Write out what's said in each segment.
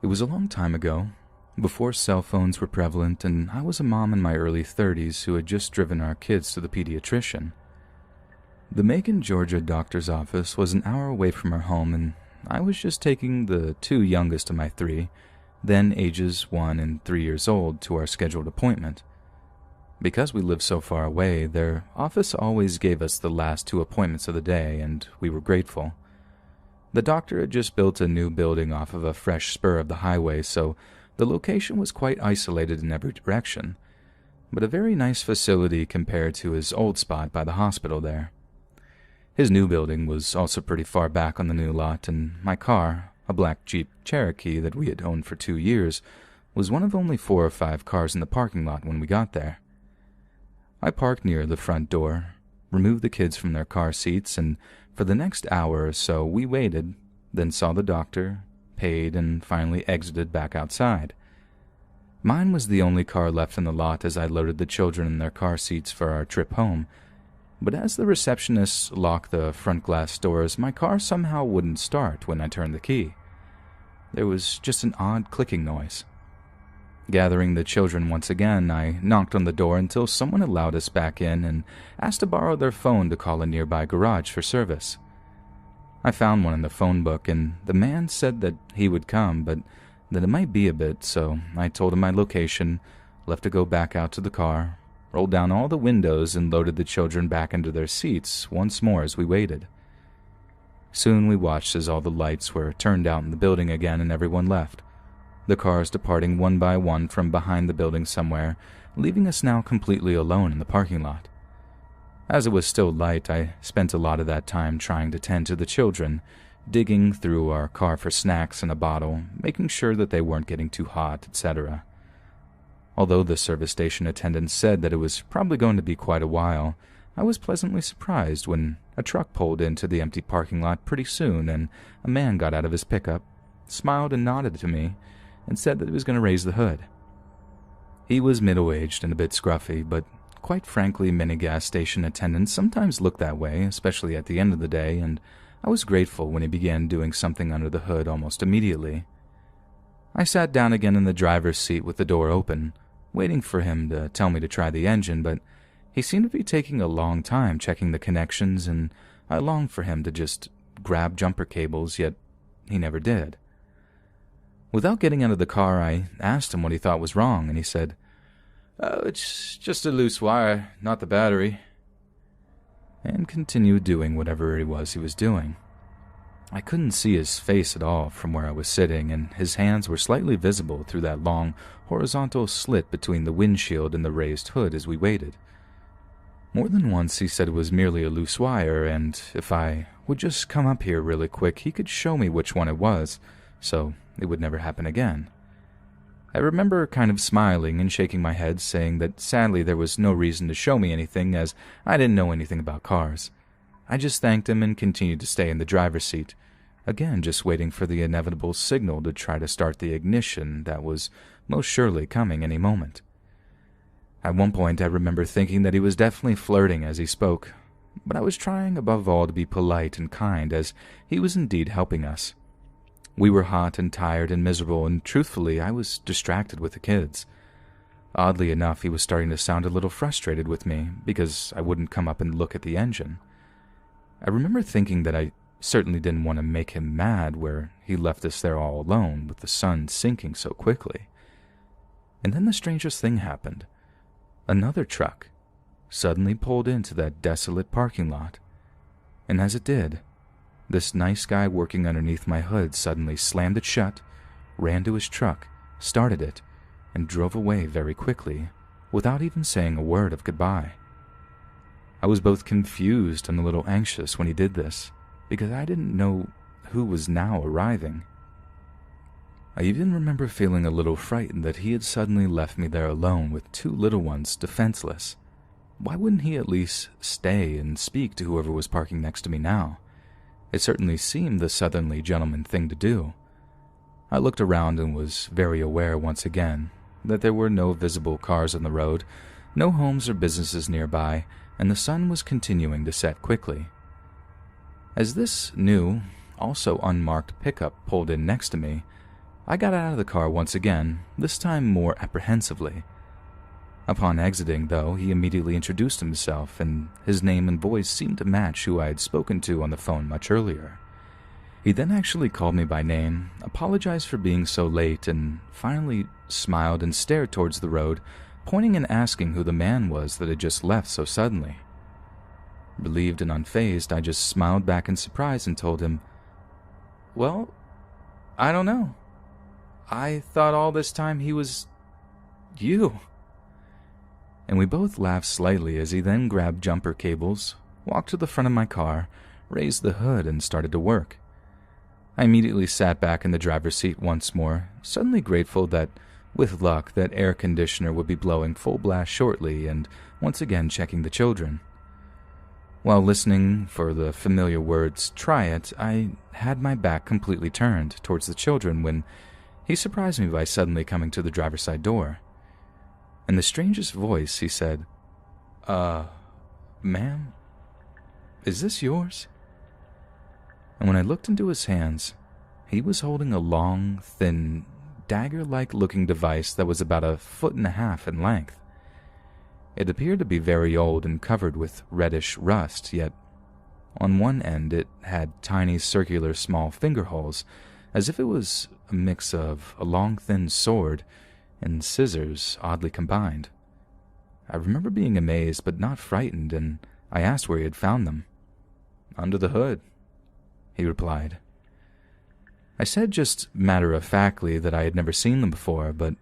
It was a long time ago, before cell phones were prevalent, and I was a mom in my early 30s who had just driven our kids to the pediatrician. The Macon, Georgia doctor's office was an hour away from our home, and I was just taking the two youngest of my three, then ages 1 and 3 years old, to our scheduled appointment. Because we lived so far away, their office always gave us the last 2 appointments of the day, and we were grateful. The doctor had just built a new building off of a fresh spur of the highway, so the location was quite isolated in every direction, but a very nice facility compared to his old spot by the hospital there. His new building was also pretty far back on the new lot, and my car, a black Jeep Cherokee that we had owned for 2 years, was one of only 4 or 5 cars in the parking lot when we got there. I parked near the front door, removed the kids from their car seats, and for the next hour or so we waited, then saw the doctor, paid, and finally exited back outside. Mine was the only car left in the lot as I loaded the children in their car seats for our trip home, but as the receptionist locked the front glass doors, my car somehow wouldn't start when I turned the key. There was just an odd clicking noise. Gathering the children once again, I knocked on the door until someone allowed us back in and asked to borrow their phone to call a nearby garage for service. I found one in the phone book, and the man said that he would come, but that it might be a bit, so I told him my location, left to go back out to the car, rolled down all the windows, and loaded the children back into their seats once more as we waited. Soon we watched as all the lights were turned out in the building again and everyone left, the cars departing one by one from behind the building somewhere, leaving us now completely alone in the parking lot. As it was still light, I spent a lot of that time trying to tend to the children, digging through our car for snacks and a bottle, making sure that they weren't getting too hot, etc. Although the service station attendant said that it was probably going to be quite a while, I was pleasantly surprised when a truck pulled into the empty parking lot pretty soon and a man got out of his pickup, smiled and nodded to me, and said that he was going to raise the hood. He was middle-aged and a bit scruffy, but quite frankly, many gas station attendants sometimes look that way, especially at the end of the day, and I was grateful when he began doing something under the hood almost immediately. I sat down again in the driver's seat with the door open, waiting for him to tell me to try the engine, but he seemed to be taking a long time checking the connections, and I longed for him to just grab jumper cables, yet he never did. Without getting out of the car, I asked him what he thought was wrong, and he said, "Oh, it's just a loose wire, not the battery," and continued doing whatever it was he was doing. I couldn't see his face at all from where I was sitting, and his hands were slightly visible through that long, horizontal slit between the windshield and the raised hood as we waited. More than once he said it was merely a loose wire, and if I would just come up here really quick, he could show me which one it was, so it would never happen again. I remember kind of smiling and shaking my head, saying that sadly there was no reason to show me anything as I didn't know anything about cars. I just thanked him and continued to stay in the driver's seat, again just waiting for the inevitable signal to try to start the ignition that was most surely coming any moment. At one point I remember thinking that he was definitely flirting as he spoke, but I was trying above all to be polite and kind as he was indeed helping us. We were hot and tired and miserable, and truthfully, I was distracted with the kids. Oddly enough, he was starting to sound a little frustrated with me because I wouldn't come up and look at the engine. I remember thinking that I certainly didn't want to make him mad where he left us there all alone with the sun sinking so quickly. And then the strangest thing happened. Another truck suddenly pulled into that desolate parking lot, and as it did, this nice guy working underneath my hood suddenly slammed it shut, ran to his truck, started it, and drove away very quickly, without even saying a word of goodbye. I was both confused and a little anxious when he did this, because I didn't know who was now arriving. I even remember feeling a little frightened that he had suddenly left me there alone with 2 little ones defenseless. Why wouldn't he at least stay and speak to whoever was parking next to me now? It certainly seemed the southerly gentleman thing to do. I looked around and was very aware once again that there were no visible cars on the road, no homes or businesses nearby, and the sun was continuing to set quickly. As this new, also unmarked pickup pulled in next to me, I got out of the car once again, this time more apprehensively. Upon exiting, though, he immediately introduced himself, and his name and voice seemed to match who I had spoken to on the phone much earlier. He then actually called me by name, apologized for being so late, and finally smiled and stared towards the road, pointing and asking who the man was that had just left so suddenly. Relieved and unfazed, I just smiled back in surprise and told him, "Well, I don't know. I thought all this time he was you." And we both laughed slightly as he then grabbed jumper cables, walked to the front of my car, raised the hood, and started to work. I immediately sat back in the driver's seat once more, suddenly grateful that, with luck, that air conditioner would be blowing full blast shortly, and once again checking the children. While listening for the familiar words, "try it," I had my back completely turned towards the children when he surprised me by suddenly coming to the driver's side door. In the strangest voice, he said, "Ma'am, is this yours?" And when I looked into his hands, he was holding a long, thin, dagger-like looking device that was about 1.5 feet in length. It appeared to be very old and covered with reddish rust, yet on one end it had tiny circular small finger holes, as if it was a mix of a long thin sword and scissors oddly combined. I remember being amazed but not frightened, and I asked where he had found them. "Under the hood," he replied. I said just matter-of-factly that I had never seen them before, but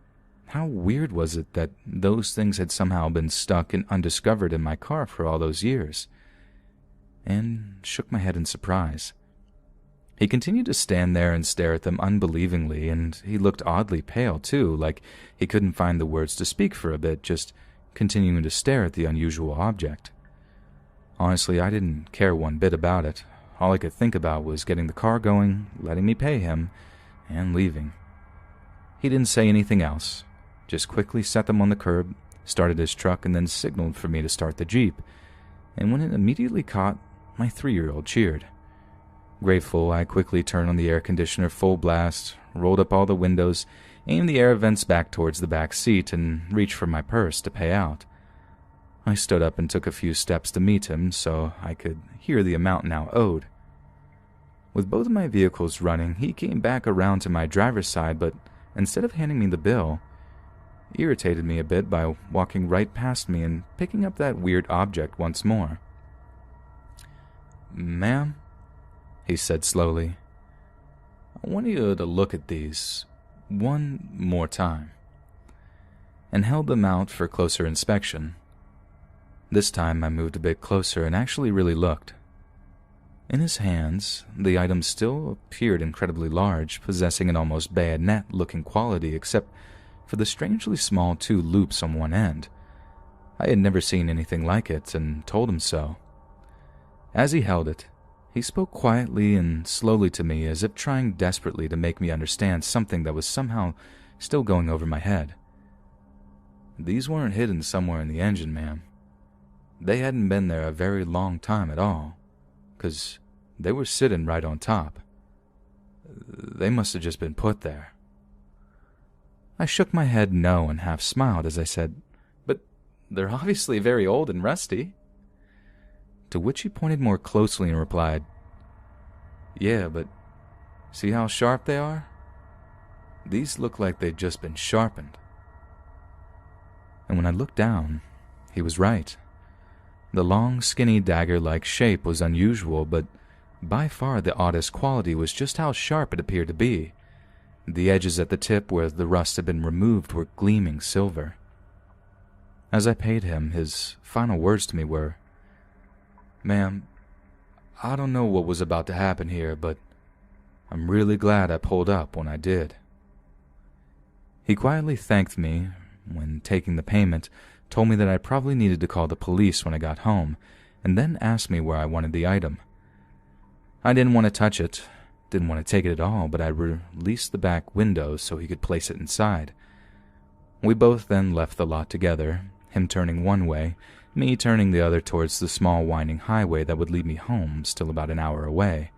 how weird was it that those things had somehow been stuck and undiscovered in my car for all those years? And shook my head in surprise. He continued to stand there and stare at them unbelievingly, and he looked oddly pale too, like he couldn't find the words to speak for a bit, just continuing to stare at the unusual object. Honestly, I didn't care one bit about it. All I could think about was getting the car going, letting me pay him, and leaving. He didn't say anything else, just quickly set them on the curb, started his truck, and then signaled for me to start the Jeep. And when it immediately caught, my 3-year-old cheered. Grateful, I quickly turned on the air conditioner full blast, rolled up all the windows, aimed the air vents back towards the back seat, and reached for my purse to pay out. I stood up and took a few steps to meet him so I could hear the amount now owed. With both of my vehicles running, he came back around to my driver's side, but instead of handing me the bill, irritated me a bit by walking right past me and picking up that weird object once more. "Ma'am," he said slowly, "I want you to look at these one more time," and held them out for closer inspection. This time I moved a bit closer and actually really looked. In his hands, the item still appeared incredibly large, possessing an almost bayonet-looking quality except for the strangely small 2 loops on one end. I had never seen anything like it and told him so. As he held it, he spoke quietly and slowly to me as if trying desperately to make me understand something that was somehow still going over my head. "These weren't hidden somewhere in the engine, ma'am. They hadn't been there a very long time at all, 'cause they were sitting right on top. They must have just been put there." I shook my head no and half smiled as I said, "But they're obviously very old and rusty." To which he pointed more closely and replied, "Yeah, but see how sharp they are? These look like they'd just been sharpened." And when I looked down, he was right. The long, skinny dagger-like shape was unusual, but by far the oddest quality was just how sharp it appeared to be. The edges at the tip where the rust had been removed were gleaming silver. As I paid him, his final words to me were, "Ma'am, I don't know what was about to happen here, but I'm really glad I pulled up when I did." He quietly thanked me when taking the payment, told me that I probably needed to call the police when I got home, and then asked me where I wanted the item. I didn't want to touch it, didn't want to take it at all, but I released the back window so he could place it inside. We both then left the lot together, him turning one way, me turning the other towards the small winding highway that would lead me home, still about an hour away.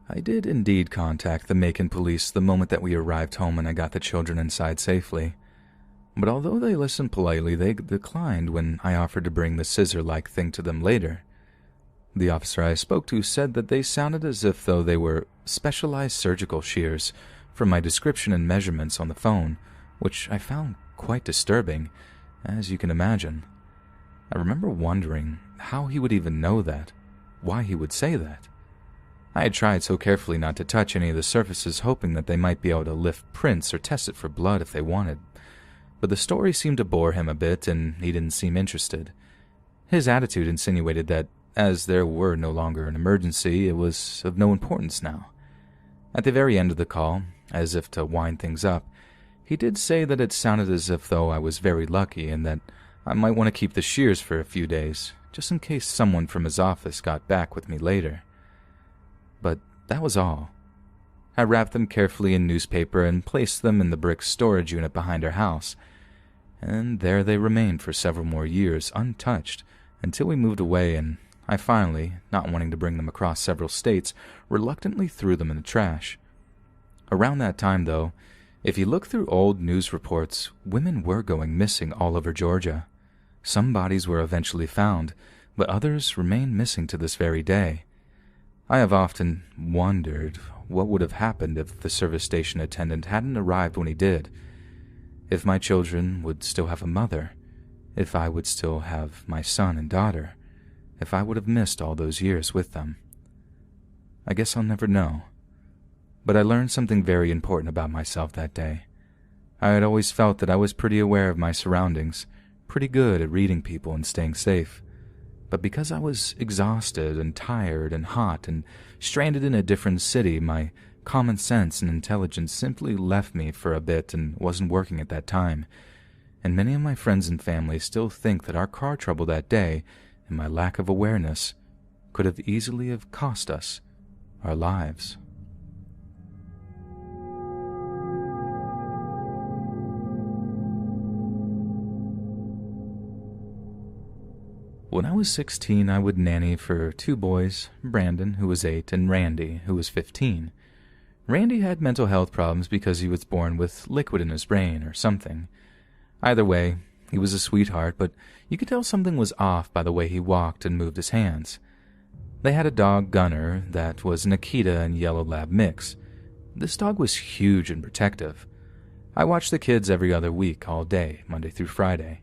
I did indeed contact the Macon police the moment that we arrived home and I got the children inside safely. But although they listened politely, they declined when I offered to bring the scissor-like thing to them later. The officer I spoke to said that they sounded as if though they were specialized surgical shears from my description and measurements on the phone, which I found quite disturbing, as you can imagine. I remember wondering how he would even know that, why he would say that. I had tried so carefully not to touch any of the surfaces, hoping that they might be able to lift prints or test it for blood if they wanted. But the story seemed to bore him a bit, and he didn't seem interested. His attitude insinuated that, as there were no longer an emergency, it was of no importance now. At the very end of the call, as if to wind things up, he did say that it sounded as if though I was very lucky and that I might want to keep the shears for a few days, just in case someone from his office got back with me later. But that was all. I wrapped them carefully in newspaper and placed them in the brick storage unit behind our house, and there they remained for several more years untouched until we moved away, and I finally, not wanting to bring them across several states, reluctantly threw them in the trash. Around that time, though, if you look through old news reports, women were going missing all over Georgia. Some bodies were eventually found, but others remain missing to this very day. I have often wondered what would have happened if the service station attendant hadn't arrived when he did, if my children would still have a mother, if I would still have my son and daughter, if I would have missed all those years with them. I guess I'll never know. But I learned something very important about myself that day. I had always felt that I was pretty aware of my surroundings, pretty good at reading people and staying safe. But because I was exhausted and tired and hot and stranded in a different city, my common sense and intelligence simply left me for a bit and wasn't working at that time. And many of my friends and family still think that our car trouble that day and my lack of awareness could have easily have cost us our lives. When I was 16, I would nanny for two boys, Brandon, who was 8, and Randy, who was 15. Randy had mental health problems because he was born with liquid in his brain or something. Either way, he was a sweetheart, but you could tell something was off by the way he walked and moved his hands. They had a dog, Gunner, that was an Akita and Yellow Lab mix. This dog was huge and protective. I watched the kids every other week, all day, Monday through Friday.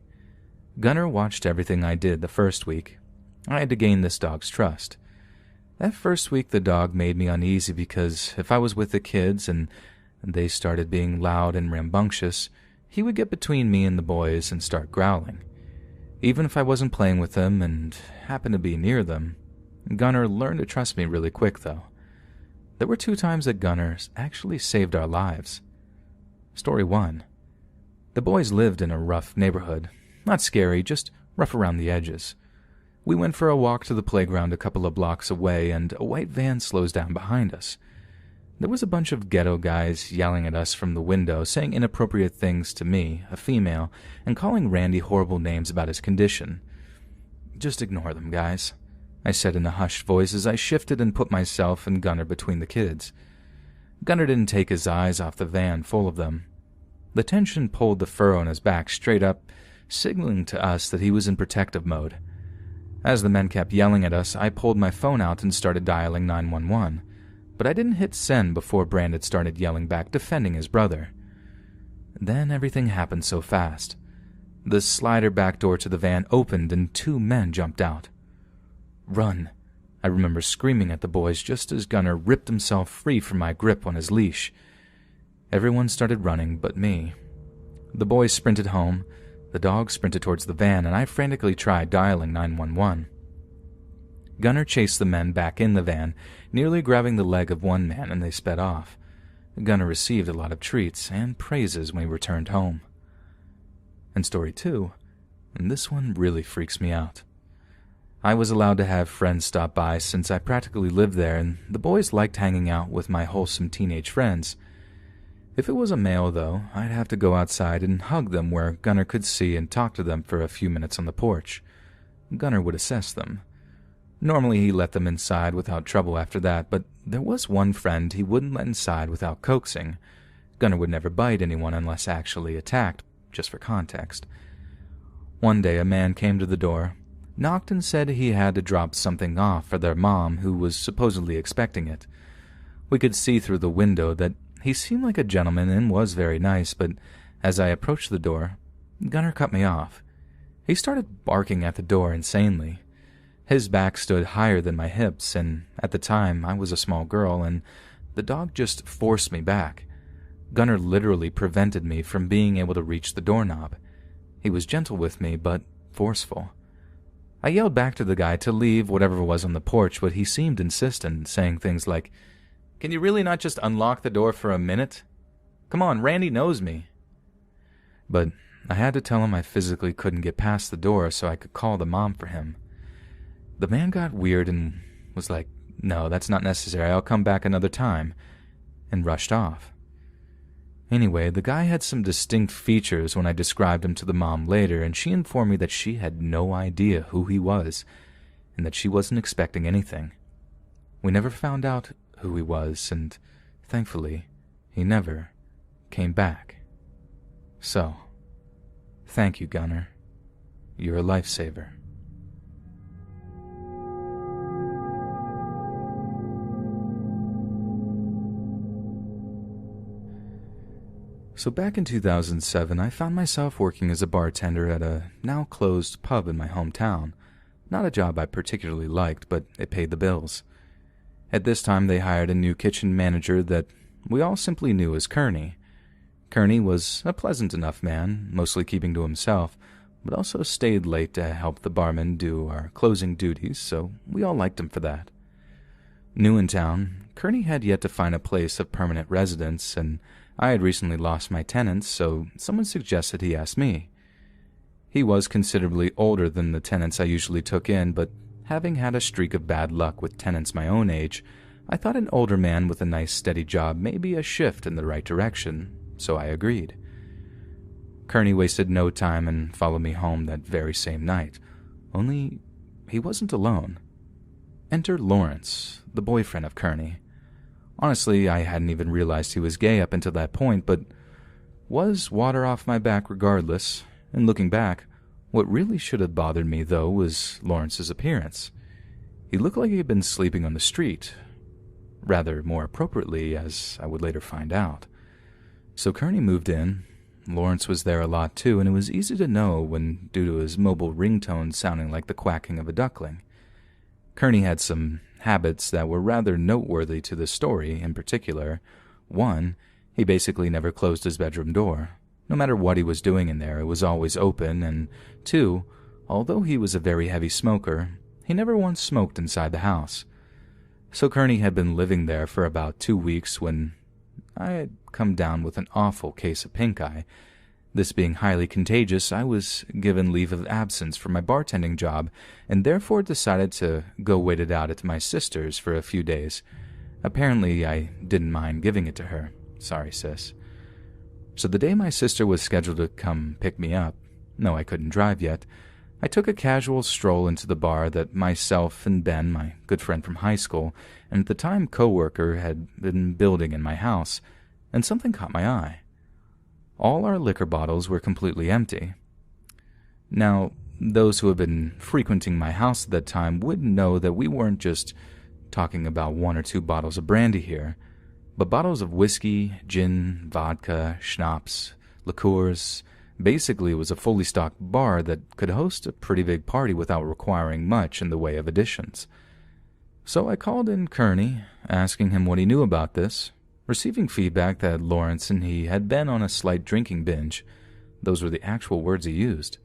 Gunner watched everything I did the first week. I had to gain this dog's trust. That first week the dog made me uneasy because if I was with the kids and they started being loud and rambunctious, he would get between me and the boys and start growling. Even if I wasn't playing with them and happened to be near them, Gunner learned to trust me really quick, though. There were 2 times that Gunner actually saved our lives. Story 1. The boys lived in a rough neighborhood. Not scary, just rough around the edges. We went for a walk to the playground a couple of blocks away, and a white van slows down behind us. There was a bunch of ghetto guys yelling at us from the window, saying inappropriate things to me, a female, and calling Randy horrible names about his condition. "Just ignore them, guys," I said in a hushed voice as I shifted and put myself and Gunner between the kids. Gunner didn't take his eyes off the van full of them. The tension pulled the fur on his back straight up, signaling to us that he was in protective mode. As the men kept yelling at us, I pulled my phone out and started dialing 911, but I didn't hit send before Brandon started yelling back, defending his brother. Then everything happened so fast. The slider back door to the van opened and 2 men jumped out. "Run!" I remember screaming at the boys just as Gunner ripped himself free from my grip on his leash. Everyone started running but me. The boys sprinted home. The dog sprinted towards the van, and I frantically tried dialing 911. Gunner chased the men back in the van, nearly grabbing the leg of one man, and they sped off. Gunner received a lot of treats and praises when he returned home. And story 2, and this one really freaks me out. I was allowed to have friends stop by since I practically lived there, and the boys liked hanging out with my wholesome teenage friends. If it was a male, though, I'd have to go outside and hug them where Gunner could see and talk to them for a few minutes on the porch. Gunner would assess them. Normally he let them inside without trouble after that, but there was one friend he wouldn't let inside without coaxing. Gunnar would never bite anyone unless actually attacked, just for context. One day a man came to the door, knocked and said he had to drop something off for their mom, who was supposedly expecting it. We could see through the window that he seemed like a gentleman and was very nice, but as I approached the door, Gunnar cut me off. He started barking at the door insanely. His back stood higher than my hips, and at the time I was a small girl, and the dog just forced me back. Gunnar literally prevented me from being able to reach the doorknob. He was gentle with me, but forceful. I yelled back to the guy to leave whatever was on the porch, but he seemed insistent, saying things like, "Can you really not just unlock the door for a minute? Come on, Randy knows me." But I had to tell him I physically couldn't get past the door so I could call the mom for him. The man got weird and was like, "No, that's not necessary, I'll come back another time," and rushed off. Anyway, the guy had some distinct features when I described him to the mom later, and she informed me that she had no idea who he was, and that she wasn't expecting anything. We never found out who he was, and thankfully, he never came back. So, thank you, Gunnar. You're a lifesaver. So back in 2007, I found myself working as a bartender at a now-closed pub in my hometown. Not a job I particularly liked, but it paid the bills. At this time, they hired a new kitchen manager that we all simply knew as Kearney. Kearney was a pleasant enough man, mostly keeping to himself, but also stayed late to help the barman do our closing duties, so we all liked him for that. New in town, Kearney had yet to find a place of permanent residence, and I had recently lost my tenants, so someone suggested he ask me. He was considerably older than the tenants I usually took in, but having had a streak of bad luck with tenants my own age, I thought an older man with a nice steady job may be a shift in the right direction, so I agreed. Kearney wasted no time and followed me home that very same night, only he wasn't alone. Enter Lawrence, the boyfriend of Kearney. Honestly, I hadn't even realized he was gay up until that point, but was water off my back regardless, and looking back, what really should have bothered me, though, was Lawrence's appearance. He looked like he had been sleeping on the street. Rather more appropriately, as I would later find out. So Kearney moved in. Lawrence was there a lot too, and it was easy to know when, due to his mobile ringtone sounding like the quacking of a duckling. Kearney had some habits that were rather noteworthy to the story. In particular, one, he basically never closed his bedroom door. No matter what he was doing in there, it was always open, and two, although he was a very heavy smoker, he never once smoked inside the house. So Kearney had been living there for about 2 weeks when I had come down with an awful case of pink eye. This being highly contagious, I was given leave of absence for my bartending job, and therefore decided to go wait it out at my sister's for a few days. Apparently, I didn't mind giving it to her. Sorry, sis. So the day my sister was scheduled to come pick me up, no, I couldn't drive yet, I took a casual stroll into the bar that myself and Ben, my good friend from high school, and at the time co-worker, had been building in my house, and something caught my eye. All our liquor bottles were completely empty. Now, those who have been frequenting my house at that time would know that we weren't just talking about 1 or 2 bottles of brandy here, but bottles of whiskey, gin, vodka, schnapps, liqueurs. Basically, it was a fully stocked bar that could host a pretty big party without requiring much in the way of additions. So I called in Kearney, asking him what he knew about this, receiving feedback that Lawrence and he had been on a slight drinking binge. Those were the actual words he used.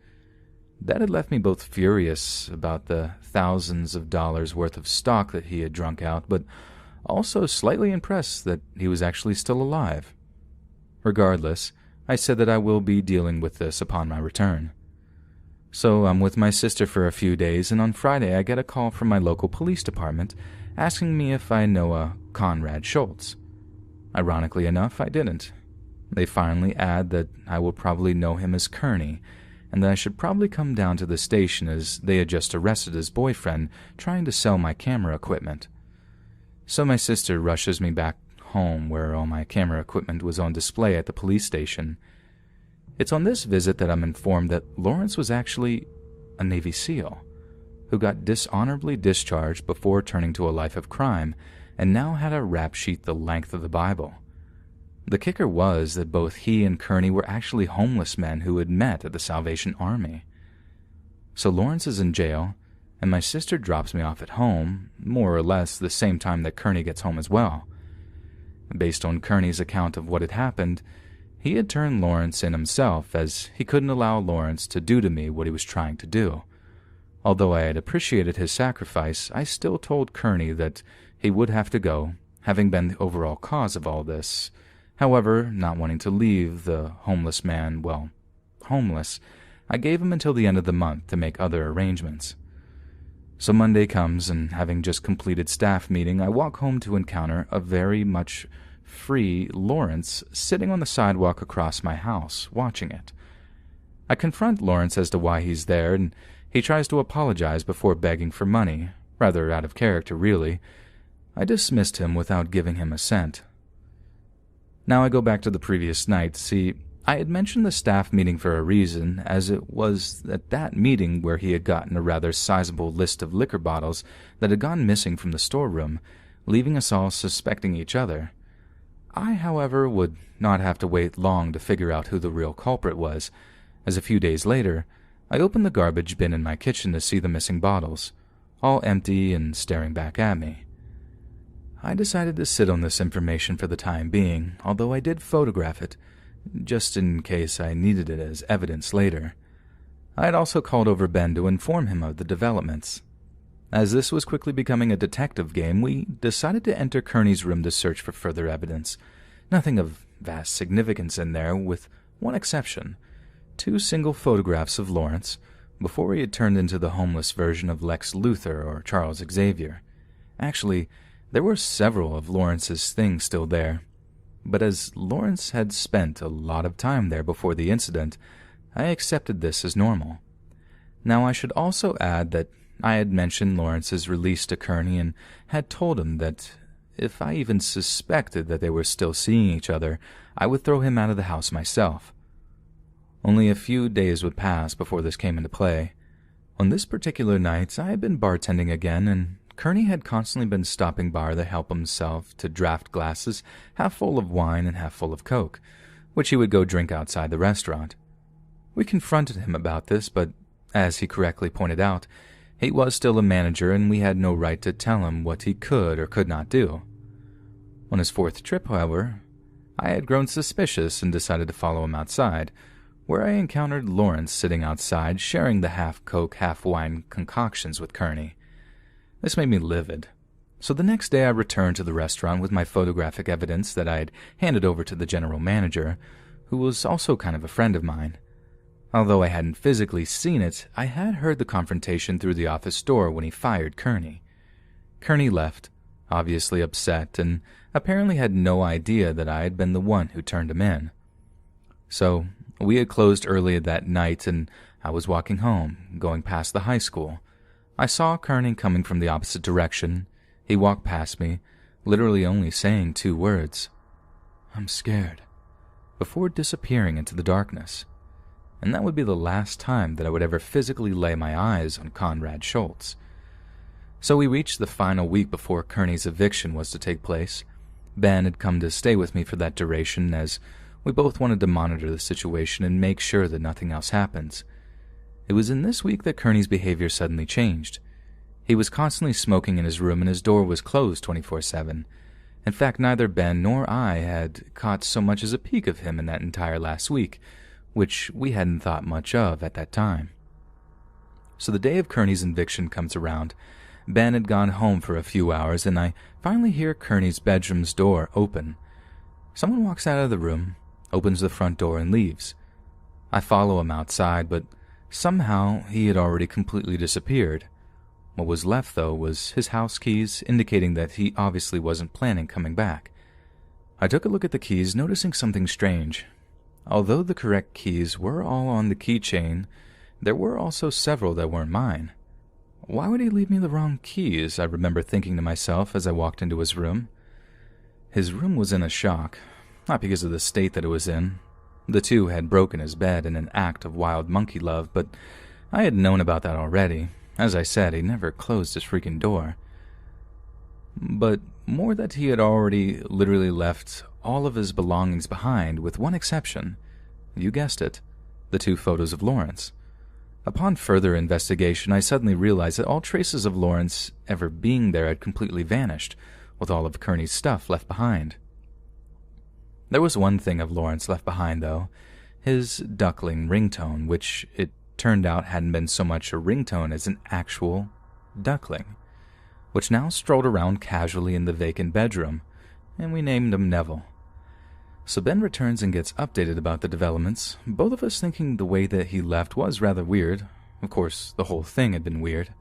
That had left me both furious about the thousands of dollars worth of stock that he had drunk out, but also slightly impressed that he was actually still alive. Regardless, I said that I will be dealing with this upon my return. So I'm with my sister for a few days, and on Friday I get a call from my local police department asking me if I know a Conrad Schultz. Ironically enough, I didn't. They finally add that I will probably know him as Kearney, and that I should probably come down to the station as they had just arrested his boyfriend trying to sell my camera equipment. So my sister rushes me back home where all my camera equipment was on display at the police station. It's on this visit that I'm informed that Lawrence was actually a Navy SEAL who got dishonorably discharged before turning to a life of crime and now had a rap sheet the length of the Bible. The kicker was that both he and Kearney were actually homeless men who had met at the Salvation Army. So Lawrence is in jail, and my sister drops me off at home, more or less the same time that Kearney gets home as well. Based on Kearney's account of what had happened, he had turned Lawrence in himself, as he couldn't allow Lawrence to do to me what he was trying to do. Although I had appreciated his sacrifice, I still told Kearney that he would have to go, having been the overall cause of all this. However, not wanting to leave the homeless man, homeless, I gave him until the end of the month to make other arrangements. So Monday comes, and having just completed staff meeting, I walk home to encounter a very much free Lawrence sitting on the sidewalk across my house, watching it. I confront Lawrence as to why he's there, and he tries to apologize before begging for money, rather out of character, really. I dismissed him without giving him a cent. Now I go back to the previous night. See, I had mentioned the staff meeting for a reason, as it was at that meeting where he had gotten a rather sizable list of liquor bottles that had gone missing from the storeroom, leaving us all suspecting each other. I, however, would not have to wait long to figure out who the real culprit was, as a few days later, I opened the garbage bin in my kitchen to see the missing bottles, all empty and staring back at me. I decided to sit on this information for the time being, although I did photograph it, just in case I needed it as evidence later. I had also called over Ben to inform him of the developments. As this was quickly becoming a detective game, we decided to enter Kearney's room to search for further evidence. Nothing of vast significance in there, with one exception: 2 single photographs of Lawrence, before he had turned into the homeless version of Lex Luthor or Charles Xavier. Actually, there were several of Lawrence's things still there, but as Lawrence had spent a lot of time there before the incident, I accepted this as normal. Now I should also add that I had mentioned Lawrence's release to Kearney and had told him that if I even suspected that they were still seeing each other, I would throw him out of the house myself. Only a few days would pass before this came into play. On this particular night, I had been bartending again, and Kearney had constantly been stopping by to help himself to draft glasses half full of wine and half full of Coke, which he would go drink outside the restaurant. We confronted him about this, but, as he correctly pointed out, he was still a manager and we had no right to tell him what he could or could not do. On his 4th trip, however, I had grown suspicious and decided to follow him outside, where I encountered Lawrence sitting outside sharing the half-Coke, half-wine concoctions with Kearney. This made me livid. So the next day I returned to the restaurant with my photographic evidence that I had handed over to the general manager, who was also kind of a friend of mine. Although I hadn't physically seen it, I had heard the confrontation through the office door when he fired Kearney. Kearney left, obviously upset, and apparently had no idea that I had been the one who turned him in. So we had closed early that night, and I was walking home, going past the high school. I saw Kearney coming from the opposite direction. He walked past me, literally only saying 2 words, "I'm scared," before disappearing into the darkness. And that would be the last time that I would ever physically lay my eyes on Conrad Schultz. So we reached the final week before Kearney's eviction was to take place. Ben had come to stay with me for that duration, as we both wanted to monitor the situation and make sure that nothing else happens. It was in this week that Kearney's behavior suddenly changed. He was constantly smoking in his room and his door was closed 24/7. In fact, neither Ben nor I had caught so much as a peek of him in that entire last week, which we hadn't thought much of at that time. So the day of Kearney's eviction comes around. Ben had gone home for a few hours, and I finally hear Kearney's bedroom's door open. Someone walks out of the room, opens the front door, and leaves. I follow him outside, but somehow he had already completely disappeared. What was left, though, was his house keys, indicating that he obviously wasn't planning coming back. I took a look at the keys, noticing something strange. Although the correct keys were all on the keychain, there were also several that weren't mine. Why would he leave me the wrong keys? I remember thinking to myself as I walked into his room. His room was in a shock, not because of the state that it was in. The two had broken his bed in an act of wild monkey love, but I had known about that already. As I said, he never closed his freaking door. But more that he had already literally left all of his belongings behind, with one exception. You guessed it, the 2 photos of Lawrence. Upon further investigation, I suddenly realized that all traces of Lawrence ever being there had completely vanished, with all of Kearney's stuff left behind. There was one thing of Lawrence left behind, though, his duckling ringtone, which it turned out hadn't been so much a ringtone as an actual duckling, which now strolled around casually in the vacant bedroom, and we named him Neville. So Ben returns and gets updated about the developments, both of us thinking the way that he left was rather weird. Of course, the whole thing had been weird.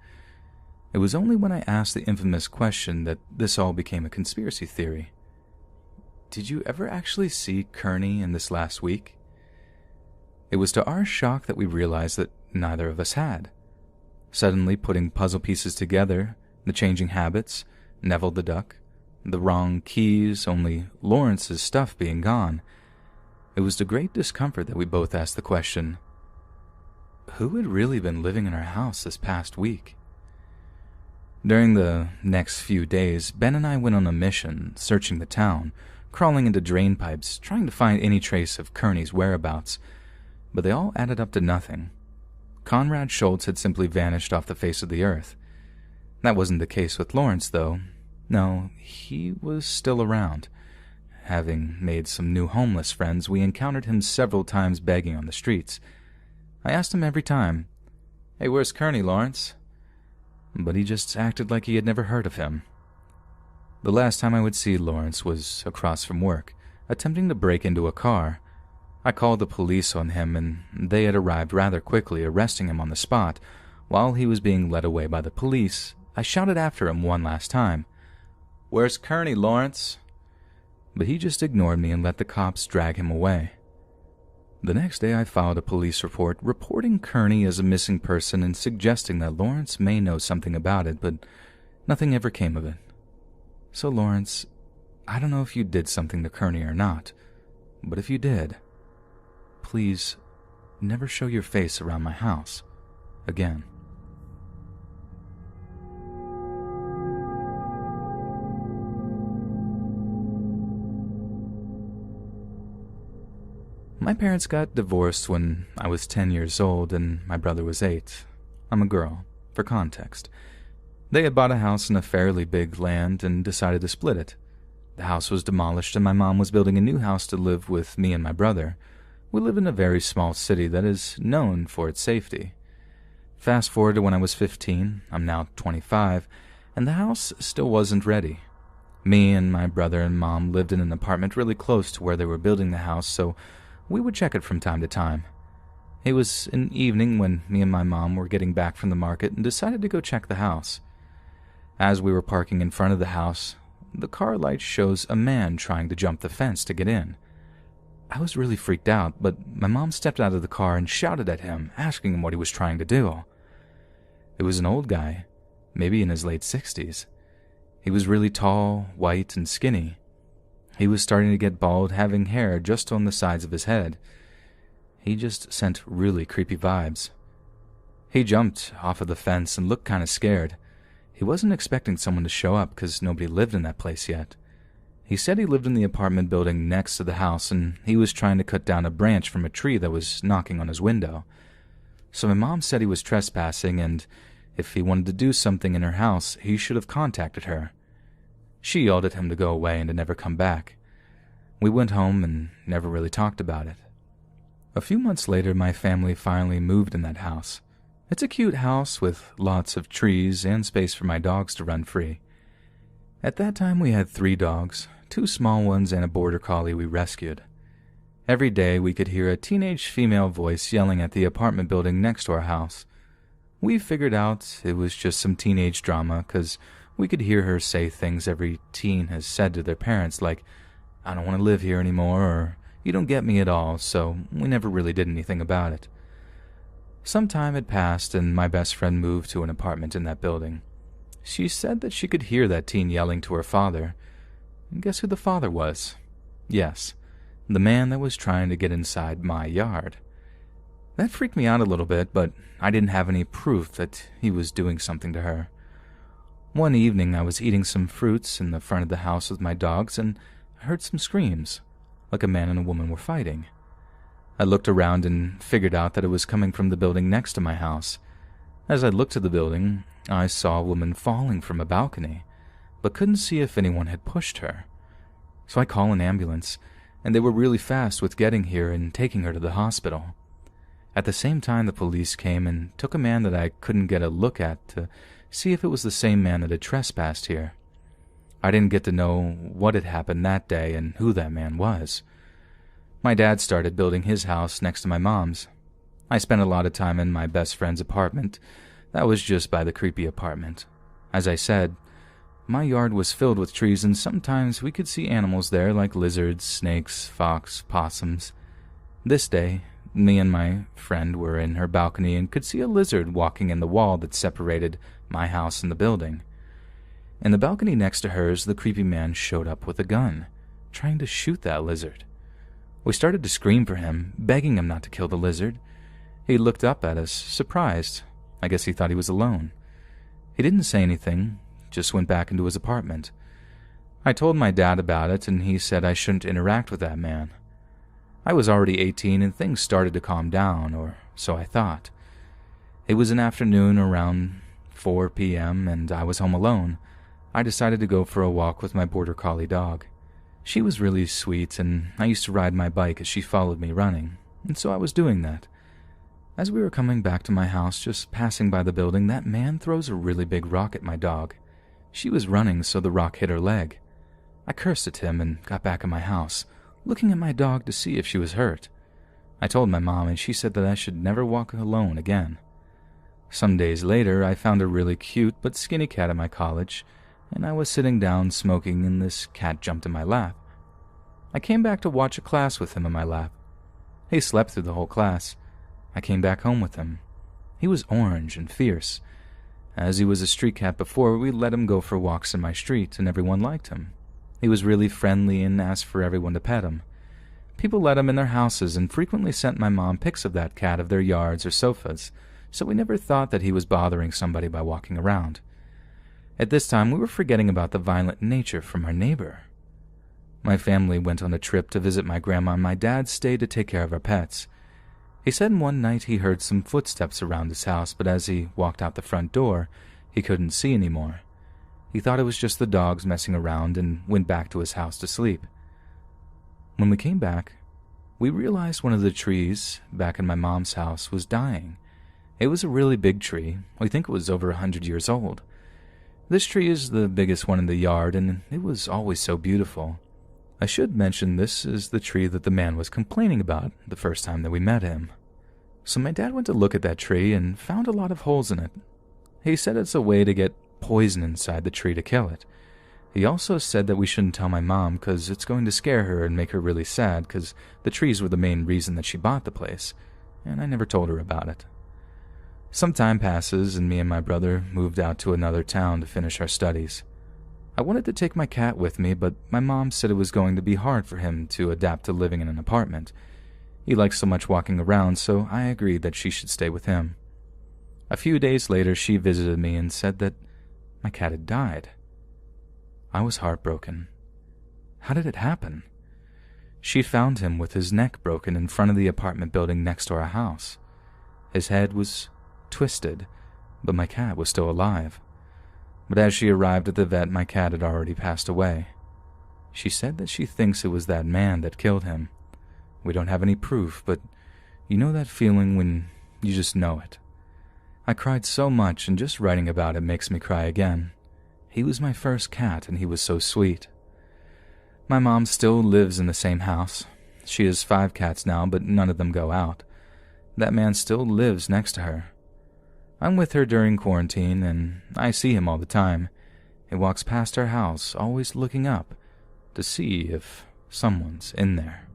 It was only when I asked the infamous question that this all became a conspiracy theory. Did you ever actually see Kearney in this last week? It was to our shock that we realized that neither of us had. Suddenly putting puzzle pieces together, the changing habits, Neville the duck, the wrong keys, only Lawrence's stuff being gone, it was to great discomfort that we both asked the question, who had really been living in our house this past week? During the next few days, Ben and I went on a mission, searching the town, crawling into drain pipes, trying to find any trace of Kearney's whereabouts, but they all added up to nothing. Conrad Schultz had simply vanished off the face of the earth. That wasn't the case with Lawrence, though. No, he was still around. Having made some new homeless friends, we encountered him several times begging on the streets. I asked him every time, "Hey, where's Kearney, Lawrence?" But he just acted like he had never heard of him. The last time I would see Lawrence was across from work, attempting to break into a car. I called the police on him, and they had arrived rather quickly, arresting him on the spot. While he was being led away by the police, I shouted after him one last time, "Where's Kearney, Lawrence?" But he just ignored me and let the cops drag him away. The next day I filed a police report reporting Kearney as a missing person and suggesting that Lawrence may know something about it, but nothing ever came of it. So Lawrence, I don't know if you did something to Kearney or not, but if you did, please never show your face around my house again. My parents got divorced when I was 10 years old and my brother was 8. I'm a girl, for context. They had bought a house in a fairly big land and decided to split it. The house was demolished and my mom was building a new house to live with me and my brother. We live in a very small city that is known for its safety. Fast forward to when I was 15, I'm now 25, and the house still wasn't ready. Me and my brother and mom lived in an apartment really close to where they were building the house, so we would check it from time to time. It was an evening when me and my mom were getting back from the market and decided to go check the house. As we were parking in front of the house, the car light shows a man trying to jump the fence to get in. I was really freaked out, but my mom stepped out of the car and shouted at him, asking him what he was trying to do. It was an old guy, maybe in his late 60s. He was really tall, white, and skinny. He was starting to get bald, having hair just on the sides of his head. He just sent really creepy vibes. He jumped off of the fence and looked kind of scared. He wasn't expecting someone to show up because nobody lived in that place yet. He said he lived in the apartment building next to the house and he was trying to cut down a branch from a tree that was knocking on his window. So my mom said he was trespassing and if he wanted to do something in her house, he should have contacted her. She yelled at him to go away and to never come back. We went home and never really talked about it. A few months later, my family finally moved in that house. It's a cute house with lots of trees and space for my dogs to run free. At that time, we had 3 dogs, 2 small ones and a border collie we rescued. Every day, we could hear a teenage female voice yelling at the apartment building next to our house. We figured out it was just some teenage drama because we could hear her say things every teen has said to their parents like, "I don't want to live here anymore," or You don't get me at all, so we never really did anything about it. Some time had passed, and my best friend moved to an apartment in that building. She said that she could hear that teen yelling to her father. And guess who the father was? Yes, the man that was trying to get inside my yard. That freaked me out a little bit, but I didn't have any proof that he was doing something to her. One evening, I was eating some fruits in the front of the house with my dogs, and I heard some screams, like a man and a woman were fighting. I looked around and figured out that it was coming from the building next to my house. As I looked to the building, I saw a woman falling from a balcony, but couldn't see if anyone had pushed her. So I called an ambulance, and they were really fast with getting here and taking her to the hospital. At the same time, the police came and took a man that I couldn't get a look at to see if it was the same man that had trespassed here. I didn't get to know what had happened that day and who that man was. My dad started building his house next to my mom's. I spent a lot of time in my best friend's apartment. That was just by the creepy apartment. As I said, my yard was filled with trees, and sometimes we could see animals there like lizards, snakes, fox, possums. This day, me and my friend were in her balcony and could see a lizard walking in the wall that separated my house and the building. In the balcony next to hers, the creepy man showed up with a gun, trying to shoot that lizard. We started to scream for him, begging him not to kill the lizard. He looked up at us, surprised. I guess he thought he was alone. He didn't say anything, just went back into his apartment. I told my dad about it, and he said I shouldn't interact with that man. I was already 18, and things started to calm down, or so I thought. It was an afternoon around 4 p.m., and I was home alone. I decided to go for a walk with my border collie dog. She was really sweet, and I used to ride my bike as she followed me running, and so I was doing that. As we were coming back to my house, just passing by the building, that man throws a really big rock at my dog. She was running, so the rock hit her leg. I cursed at him and got back in my house, looking at my dog to see if she was hurt. I told my mom, and she said that I should never walk alone again. Some days later, I found a really cute but skinny cat at my college, and I was sitting down smoking, and this cat jumped in my lap. I came back to watch a class with him in my lap. He slept through the whole class. I came back home with him. He was orange and fierce. As he was a street cat before, we let him go for walks in my street, and everyone liked him. He was really friendly and asked for everyone to pet him. People let him in their houses and frequently sent my mom pics of that cat of their yards or sofas, so we never thought that he was bothering somebody by walking around. At this time, we were forgetting about the violent nature from our neighbor. My family went on a trip to visit my grandma, and my dad stayed to take care of our pets. He said one night he heard some footsteps around his house, but as he walked out the front door, he couldn't see anymore. He thought it was just the dogs messing around and went back to his house to sleep. When we came back, we realized one of the trees back in my mom's house was dying. It was a really big tree. We think it was over 100 years old. This tree is the biggest one in the yard, and it was always so beautiful. I should mention this is the tree that the man was complaining about the first time that we met him. So my dad went to look at that tree and found a lot of holes in it. He said it's a way to get poison inside the tree to kill it. He also said that we shouldn't tell my mom because it's going to scare her and make her really sad because the trees were the main reason that she bought the place, and I never told her about it. Some time passes, and me and my brother moved out to another town to finish our studies. I wanted to take my cat with me, but my mom said it was going to be hard for him to adapt to living in an apartment. He likes so much walking around, so I agreed that she should stay with him. A few days later, she visited me and said that my cat had died. I was heartbroken. How did it happen? She found him with his neck broken in front of the apartment building next to our house. His head was twisted, but my cat was still alive. But as she arrived at the vet, my cat had already passed away. She said that she thinks it was that man that killed him. We don't have any proof, but you know that feeling when you just know it. I cried so much, and just writing about it makes me cry again. He was my first cat, and he was so sweet. My mom still lives in the same house. She has 5 cats now, but none of them go out. That man still lives next to her. I'm with her during quarantine, and I see him all the time. He walks past her house, always looking up to see if someone's in there.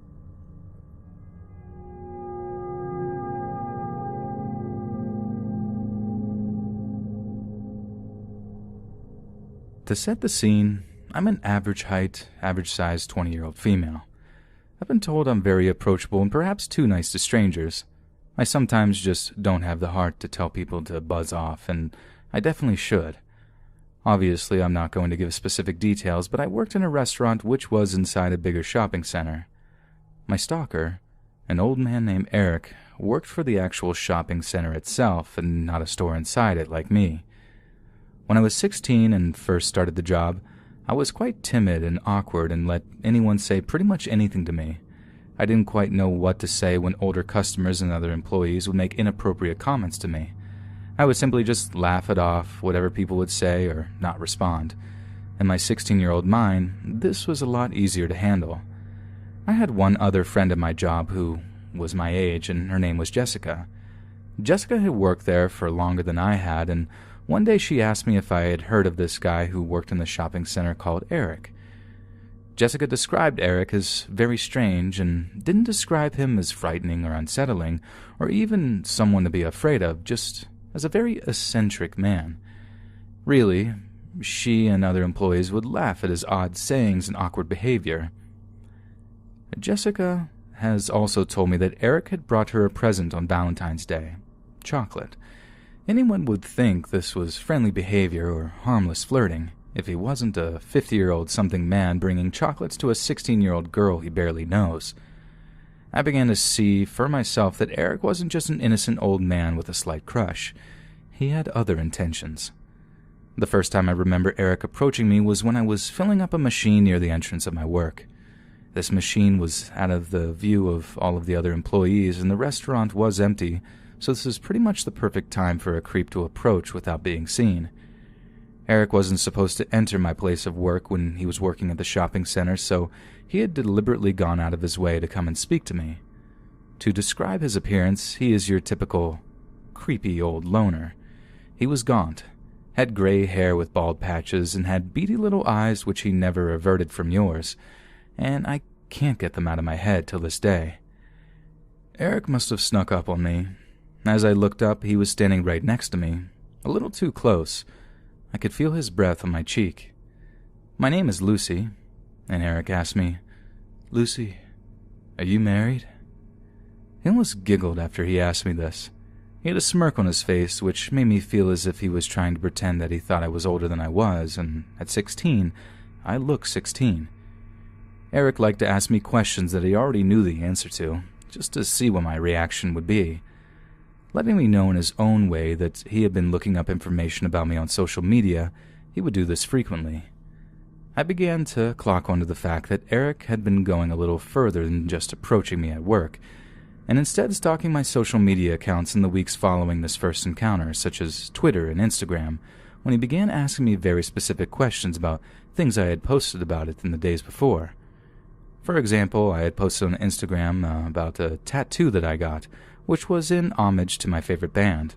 To set the scene, I'm an average height, average size 20-year-old female. I've been told I'm very approachable and perhaps too nice to strangers. I sometimes just don't have the heart to tell people to buzz off, and I definitely should. Obviously, I'm not going to give specific details, but I worked in a restaurant which was inside a bigger shopping center. My stalker, an old man named Eric, worked for the actual shopping center itself and not a store inside it like me. When I was 16 and first started the job, I was quite timid and awkward and let anyone say pretty much anything to me. I didn't quite know what to say when older customers and other employees would make inappropriate comments to me. I would simply just laugh it off, whatever people would say, or not respond. In my 16-year-old mind, this was a lot easier to handle. I had one other friend at my job who was my age, and her name was Jessica. Jessica had worked there for longer than I had, and one day she asked me if I had heard of this guy who worked in the shopping center called Eric. Jessica described Eric as very strange and didn't describe him as frightening or unsettling or even someone to be afraid of, just as a very eccentric man. Really, she and other employees would laugh at his odd sayings and awkward behavior. Jessica has also told me that Eric had brought her a present on Valentine's Day, chocolate. Anyone would think this was friendly behavior or harmless flirting if he wasn't a 50-year-old something man bringing chocolates to a 16-year-old girl he barely knows. I began to see for myself that Eric wasn't just an innocent old man with a slight crush. He had other intentions. The first time I remember Eric approaching me was when I was filling up a machine near the entrance of my work. This machine was out of the view of all of the other employees, and the restaurant was empty, so this is pretty much the perfect time for a creep to approach without being seen. Eric wasn't supposed to enter my place of work when he was working at the shopping center, so he had deliberately gone out of his way to come and speak to me. To describe his appearance, he is your typical creepy old loner. He was gaunt, had gray hair with bald patches, and had beady little eyes which he never averted from yours, and I can't get them out of my head till this day. Eric must have snuck up on me. As I looked up, he was standing right next to me, a little too close. I could feel his breath on my cheek. "My name is Lucy," and Eric asked me, "Lucy, are you married?" He almost giggled after he asked me this. He had a smirk on his face, which made me feel as if he was trying to pretend that he thought I was older than I was, and at 16, I looked 16. Eric liked to ask me questions that he already knew the answer to, just to see what my reaction would be. Letting me know in his own way that he had been looking up information about me on social media, he would do this frequently. I began to clock onto the fact that Eric had been going a little further than just approaching me at work, and instead stalking my social media accounts in the weeks following this first encounter, such as Twitter and Instagram, when he began asking me very specific questions about things I had posted about it in the days before. For example, I had posted on Instagram about a tattoo that I got, which was in homage to my favorite band.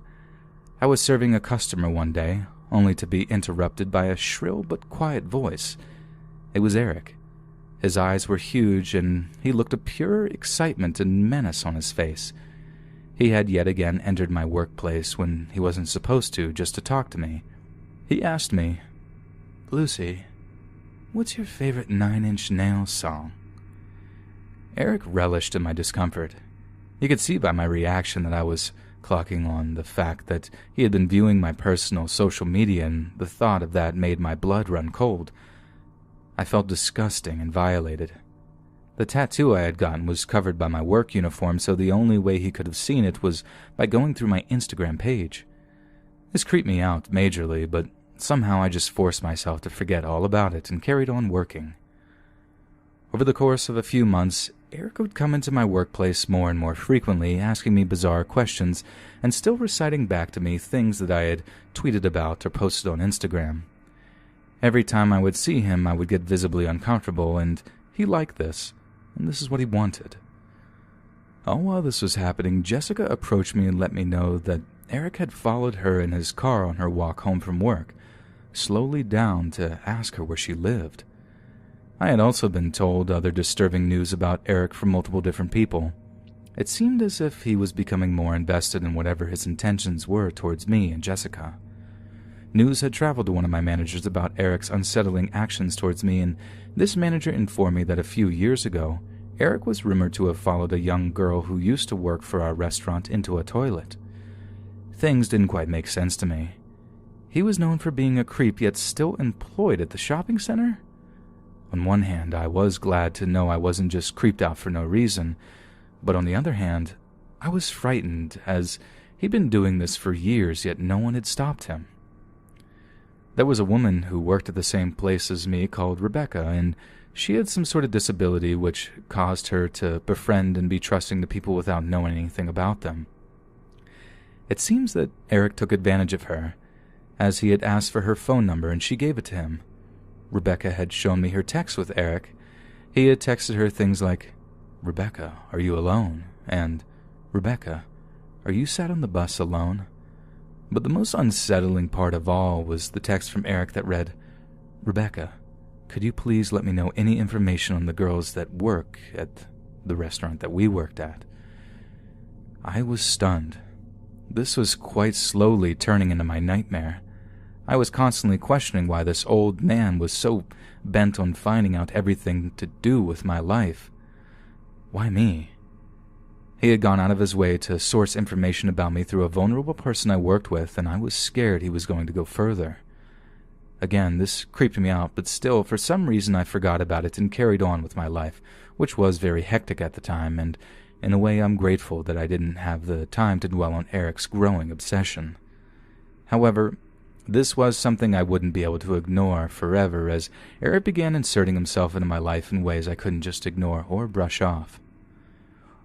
I was serving a customer one day, only to be interrupted by a shrill but quiet voice. It was Eric. His eyes were huge, and he looked a pure excitement and menace on his face. He had yet again entered my workplace when he wasn't supposed to, just to talk to me. He asked me, "Lucy, what's your favorite Nine Inch Nails song?" Eric relished in my discomfort. You could see by my reaction that I was clocking on the fact that he had been viewing my personal social media, and the thought of that made my blood run cold. I felt disgusting and violated. The tattoo I had gotten was covered by my work uniform, so the only way he could have seen it was by going through my Instagram page. This creeped me out majorly, but somehow I just forced myself to forget all about it and carried on working. Over the course of a few months, Eric would come into my workplace more and more frequently, asking me bizarre questions and still reciting back to me things that I had tweeted about or posted on Instagram. Every time I would see him, I would get visibly uncomfortable, and he liked this, and this is what he wanted. All while this was happening, Jessica approached me and let me know that Eric had followed her in his car on her walk home from work, slowly down to ask her where she lived. I had also been told other disturbing news about Eric from multiple different people. It seemed as if he was becoming more invested in whatever his intentions were towards me and Jessica. News had traveled to one of my managers about Eric's unsettling actions towards me, and this manager informed me that a few years ago, Eric was rumored to have followed a young girl who used to work for our restaurant into a toilet. Things didn't quite make sense to me. He was known for being a creep, yet still employed at the shopping center? On one hand, I was glad to know I wasn't just creeped out for no reason, but on the other hand, I was frightened, as he'd been doing this for years, yet no one had stopped him. There was a woman who worked at the same place as me called Rebecca, and she had some sort of disability which caused her to befriend and be trusting to people without knowing anything about them. It seems that Eric took advantage of her, as he had asked for her phone number and she gave it to him. Rebecca had shown me her text with Eric. He had texted her things like, "Rebecca, are you alone?" and "Rebecca, are you sat on the bus alone?" But the most unsettling part of all was the text from Eric that read, "Rebecca, could you please let me know any information on the girls that work at the restaurant that we worked at?" I was stunned. This was quite slowly turning into my nightmare. I was constantly questioning why this old man was so bent on finding out everything to do with my life. Why me? He had gone out of his way to source information about me through a vulnerable person I worked with, and I was scared he was going to go further. Again, this creeped me out, but still, for some reason I forgot about it and carried on with my life, which was very hectic at the time, and in a way I'm grateful that I didn't have the time to dwell on Eric's growing obsession. However, this was something I wouldn't be able to ignore forever, as Eric began inserting himself into my life in ways I couldn't just ignore or brush off.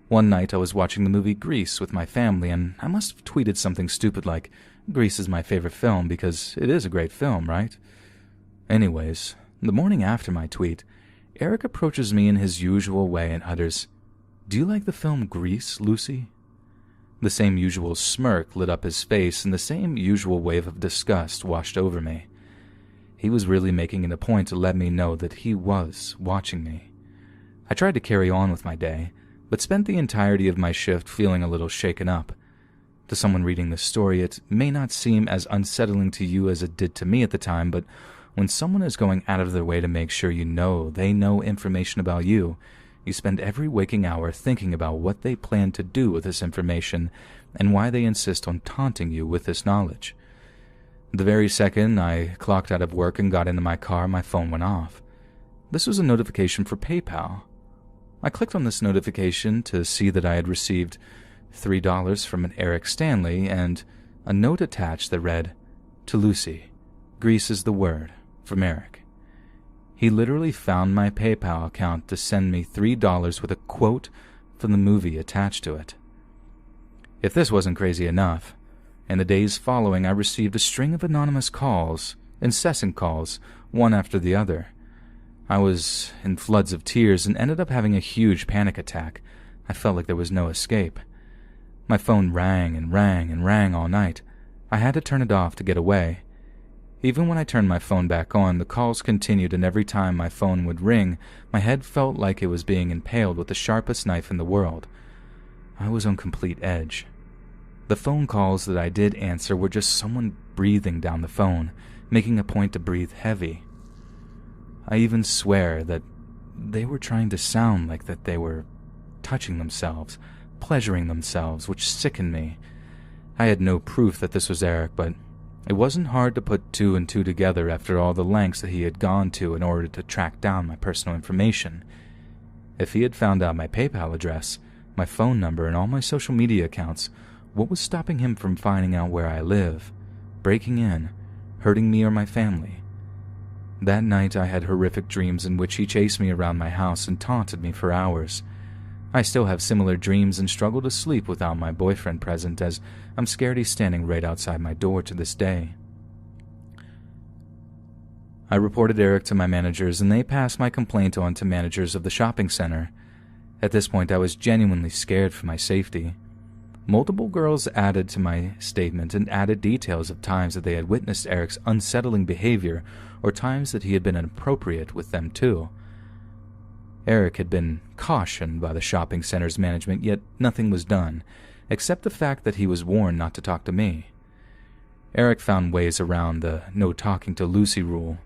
One night I was watching the movie Grease with my family, and I must have tweeted something stupid like, "Grease is my favorite film," because it is a great film, right? Anyways, the morning after my tweet, Eric approaches me in his usual way and utters, "Do you like the film Grease, Lucy?" The same usual smirk lit up his face, and the same usual wave of disgust washed over me. He was really making it a point to let me know that he was watching me. I tried to carry on with my day, but spent the entirety of my shift feeling a little shaken up. To someone reading this story, it may not seem as unsettling to you as it did to me at the time, but when someone is going out of their way to make sure you know they know information about you, you spend every waking hour thinking about what they plan to do with this information and why they insist on taunting you with this knowledge. The very second I clocked out of work and got into my car, my phone went off. This was a notification for PayPal. I clicked on this notification to see that I had received $3 from an Eric Stanley and a note attached that read, "To Lucy, Grease is the word, from Eric." He literally found my PayPal account to send me $3 with a quote from the movie attached to it. If this wasn't crazy enough, in the days following I received a string of anonymous calls, incessant calls, one after the other. I was in floods of tears and ended up having a huge panic attack. I felt like there was no escape. My phone rang and rang and rang all night. I had to turn it off to get away. Even when I turned my phone back on, the calls continued, and every time my phone would ring, my head felt like it was being impaled with the sharpest knife in the world. I was on complete edge. The phone calls that I did answer were just someone breathing down the phone, making a point to breathe heavy. I even swear that they were trying to sound like that they were touching themselves, pleasuring themselves, which sickened me. I had no proof that this was Eric, but it wasn't hard to put two and two together after all the lengths that he had gone to in order to track down my personal information. If he had found out my PayPal address, my phone number, and all my social media accounts, what was stopping him from finding out where I live, breaking in, hurting me or my family? That night I had horrific dreams in which he chased me around my house and taunted me for hours. I still have similar dreams and struggle to sleep without my boyfriend present, as I'm scared he's standing right outside my door to this day. I reported Eric to my managers, and they passed my complaint on to managers of the shopping center. At this point I was genuinely scared for my safety. Multiple girls added to my statement and added details of times that they had witnessed Eric's unsettling behavior or times that he had been inappropriate with them too. Eric had been cautioned by the shopping center's management, yet nothing was done, except the fact that he was warned not to talk to me. Eric found ways around the no talking to Lucy rule.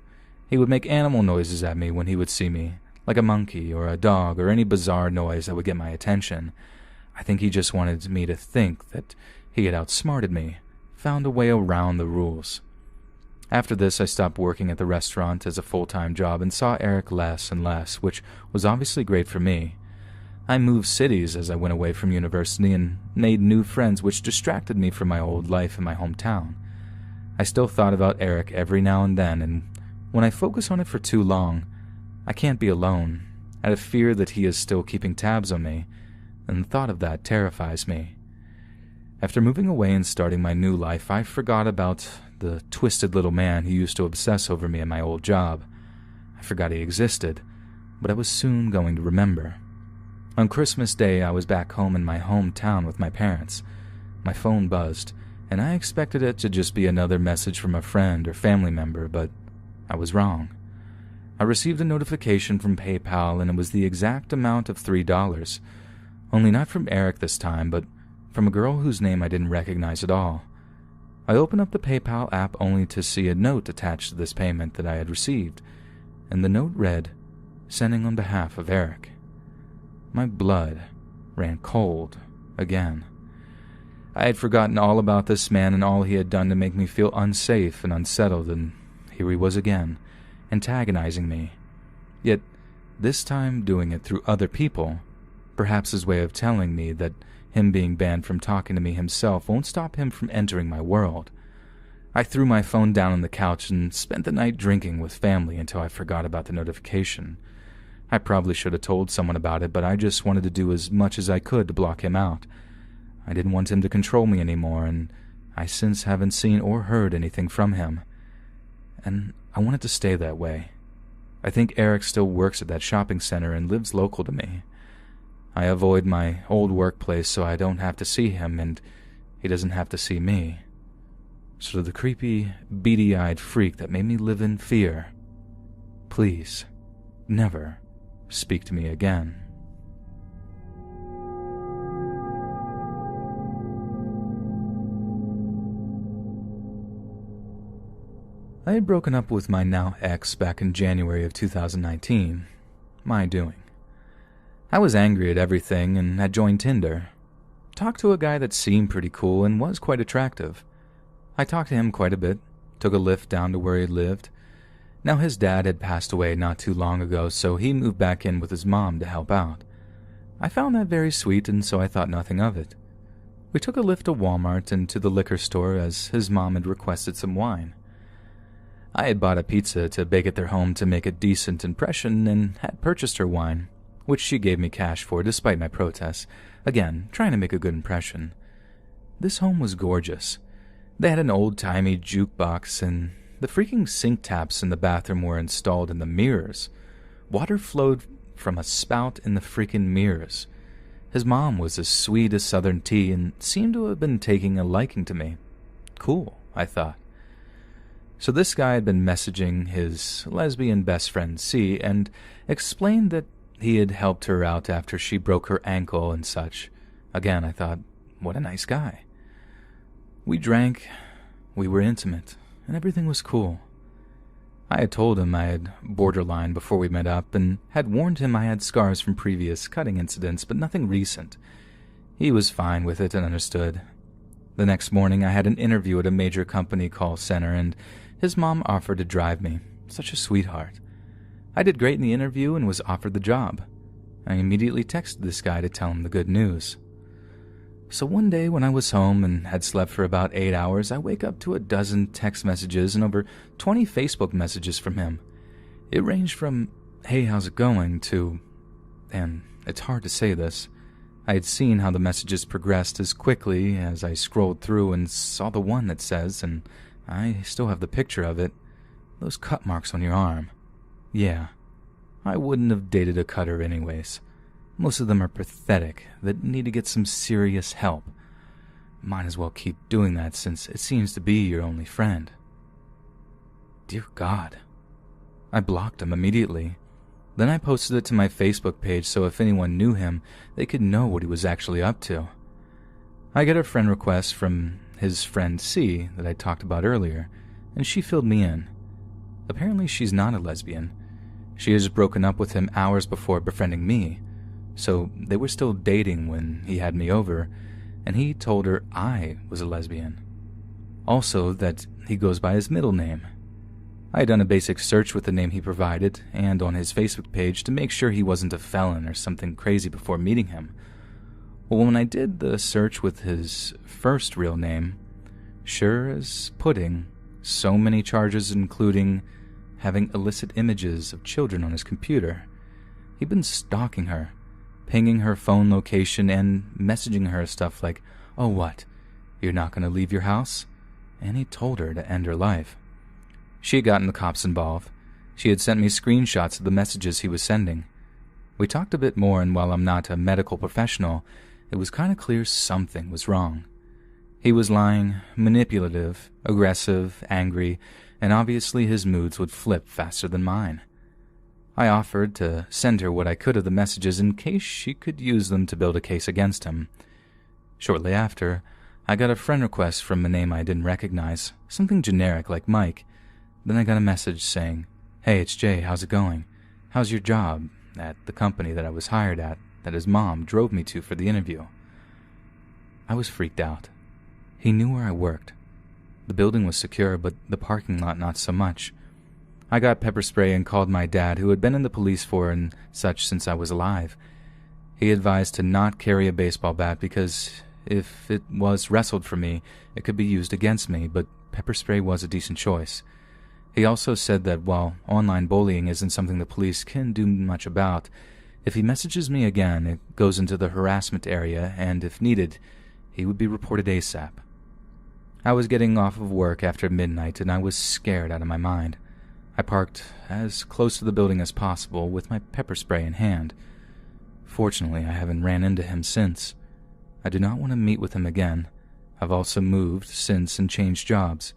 He would make animal noises at me when he would see me, like a monkey or a dog or any bizarre noise that would get my attention. I think he just wanted me to think that he had outsmarted me, found a way around the rules. After this, I stopped working at the restaurant as a full-time job and saw Eric less and less, which was obviously great for me. I moved cities as I went away from university and made new friends, which distracted me from my old life in my hometown. I still thought about Eric every now and then, and when I focus on it for too long, I can't be alone. Out of fear that he is still keeping tabs on me, and the thought of that terrifies me. After moving away and starting my new life, I forgot about the twisted little man who used to obsess over me in my old job. I forgot he existed, but I was soon going to remember. On Christmas Day, I was back home in my hometown with my parents. My phone buzzed, and I expected it to just be another message from a friend or family member, but I was wrong. I received a notification from PayPal, and it was the exact amount of $3. Only not from Eric this time, but from a girl whose name I didn't recognize at all. I opened up the PayPal app only to see a note attached to this payment that I had received, and the note read, "Sending on behalf of Eric." My blood ran cold again. I had forgotten all about this man and all he had done to make me feel unsafe and unsettled, and here he was again, antagonizing me. Yet, this time doing it through other people, perhaps his way of telling me that him being banned from talking to me himself won't stop him from entering my world. I threw my phone down on the couch and spent the night drinking with family until I forgot about the notification. I probably should have told someone about it, but I just wanted to do as much as I could to block him out. I didn't want him to control me anymore, and I since haven't seen or heard anything from him. And I want it to stay that way. I think Eric still works at that shopping center and lives local to me. I avoid my old workplace so I don't have to see him, and he doesn't have to see me. So to the creepy, beady-eyed freak that made me live in fear, please, never speak to me again. I had broken up with my now ex back in January of 2019. My doing. I was angry at everything and had joined Tinder. Talked to a guy that seemed pretty cool and was quite attractive. I talked to him quite a bit, took a lift down to where he lived. Now his dad had passed away not too long ago, so he moved back in with his mom to help out. I found that very sweet, and so I thought nothing of it. We took a lift to Walmart and to the liquor store as his mom had requested some wine. I had bought a pizza to bake at their home to make a decent impression and had purchased her wine, which she gave me cash for despite my protests, again, trying to make a good impression. This home was gorgeous. They had an old-timey jukebox, and the freaking sink taps in the bathroom were installed in the mirrors. Water flowed from a spout in the freaking mirrors. His mom was as sweet as Southern tea and seemed to have been taking a liking to me. Cool, I thought. So this guy had been messaging his lesbian best friend C and explained that he had helped her out after she broke her ankle and such. Again, I thought, what a nice guy. We drank, we were intimate, and everything was cool. I had told him I had borderline before we met up and had warned him I had scars from previous cutting incidents, but nothing recent. He was fine with it and understood. The next morning, I had an interview at a major company call center, and his mom offered to drive me. Such a sweetheart. I did great in the interview and was offered the job. I immediately texted this guy to tell him the good news. So one day when I was home and had slept for about 8 hours, I wake up to a dozen text messages and over 20 Facebook messages from him. It ranged from, "Hey, how's it going?" to, and it's hard to say this, I had seen how the messages progressed as quickly as I scrolled through and saw the one that says, and I still have the picture of it, "Those cut marks on your arm." Yeah, I wouldn't have dated a cutter anyways. Most of them are pathetic, that need to get some serious help. Might as well keep doing that since it seems to be your only friend. Dear God. I blocked him immediately. Then I posted it to my Facebook page so if anyone knew him, they could know what he was actually up to. I get a friend request from his friend C that I talked about earlier, and she filled me in. Apparently she's not a lesbian. She has broken up with him hours before befriending me, so they were still dating when he had me over, and he told her I was a lesbian. Also that he goes by his middle name. I had done a basic search with the name he provided and on his Facebook page to make sure he wasn't a felon or something crazy before meeting him. Well, when I did the search with his first real name, sure as pudding, so many charges including having illicit images of children on his computer. He'd been stalking her, pinging her phone location and messaging her stuff like, "Oh what, you're not going to leave your house?" And he told her to end her life. She had gotten the cops involved. She had sent me screenshots of the messages he was sending. We talked a bit more, and while I'm not a medical professional, it was kind of clear something was wrong. He was lying, manipulative, aggressive, angry, and obviously his moods would flip faster than mine. I offered to send her what I could of the messages in case she could use them to build a case against him. Shortly after, I got a friend request from a name I didn't recognize, something generic like Mike. Then I got a message saying, "Hey, it's Jay, how's it going? How's your job at the company that I was hired at that his mom drove me to for the interview?" I was freaked out. He knew where I worked. The building was secure, but the parking lot not so much. I got pepper spray and called my dad, who had been in the police force and such since I was alive. He advised to not carry a baseball bat because if it was wrestled for me, it could be used against me, but pepper spray was a decent choice. He also said that while online bullying isn't something the police can do much about, if he messages me again, it goes into the harassment area, and if needed, he would be reported ASAP. I was getting off of work after midnight, and I was scared out of my mind. I parked as close to the building as possible with my pepper spray in hand. Fortunately, I haven't ran into him since. I do not want to meet with him again. I've also moved since and changed jobs.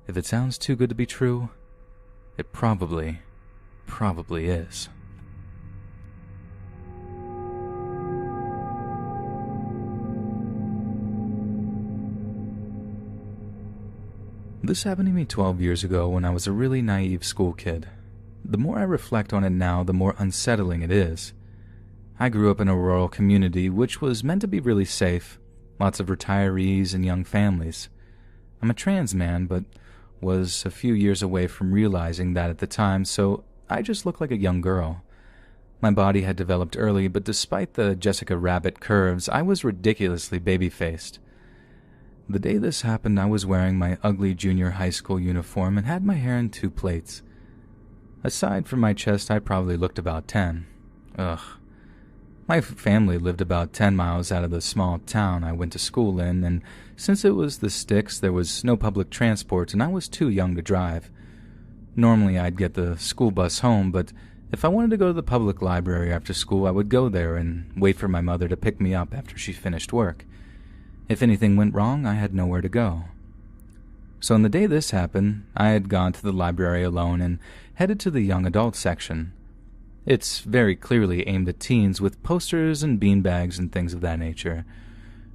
If it sounds too good to be true, it probably is. This happened to me 12 years ago when I was a really naive school kid. The more I reflect on it now, the more unsettling it is. I grew up in a rural community which was meant to be really safe, lots of retirees and young families. I'm a trans man, but was a few years away from realizing that at the time, so I just looked like a young girl. My body had developed early, but despite the Jessica Rabbit curves, I was ridiculously baby-faced. The day this happened, I was wearing my ugly junior high school uniform and had my hair in 2 plaits. Aside from my chest, I probably looked about 10. Ugh. My family lived about 10 miles out of the small town I went to school in, and since it was the sticks, there was no public transport and I was too young to drive. Normally I'd get the school bus home, but if I wanted to go to the public library after school, I would go there and wait for my mother to pick me up after she finished work. If anything went wrong, I had nowhere to go. So on the day this happened, I had gone to the library alone and headed to the young adult section. It's very clearly aimed at teens with posters and beanbags and things of that nature.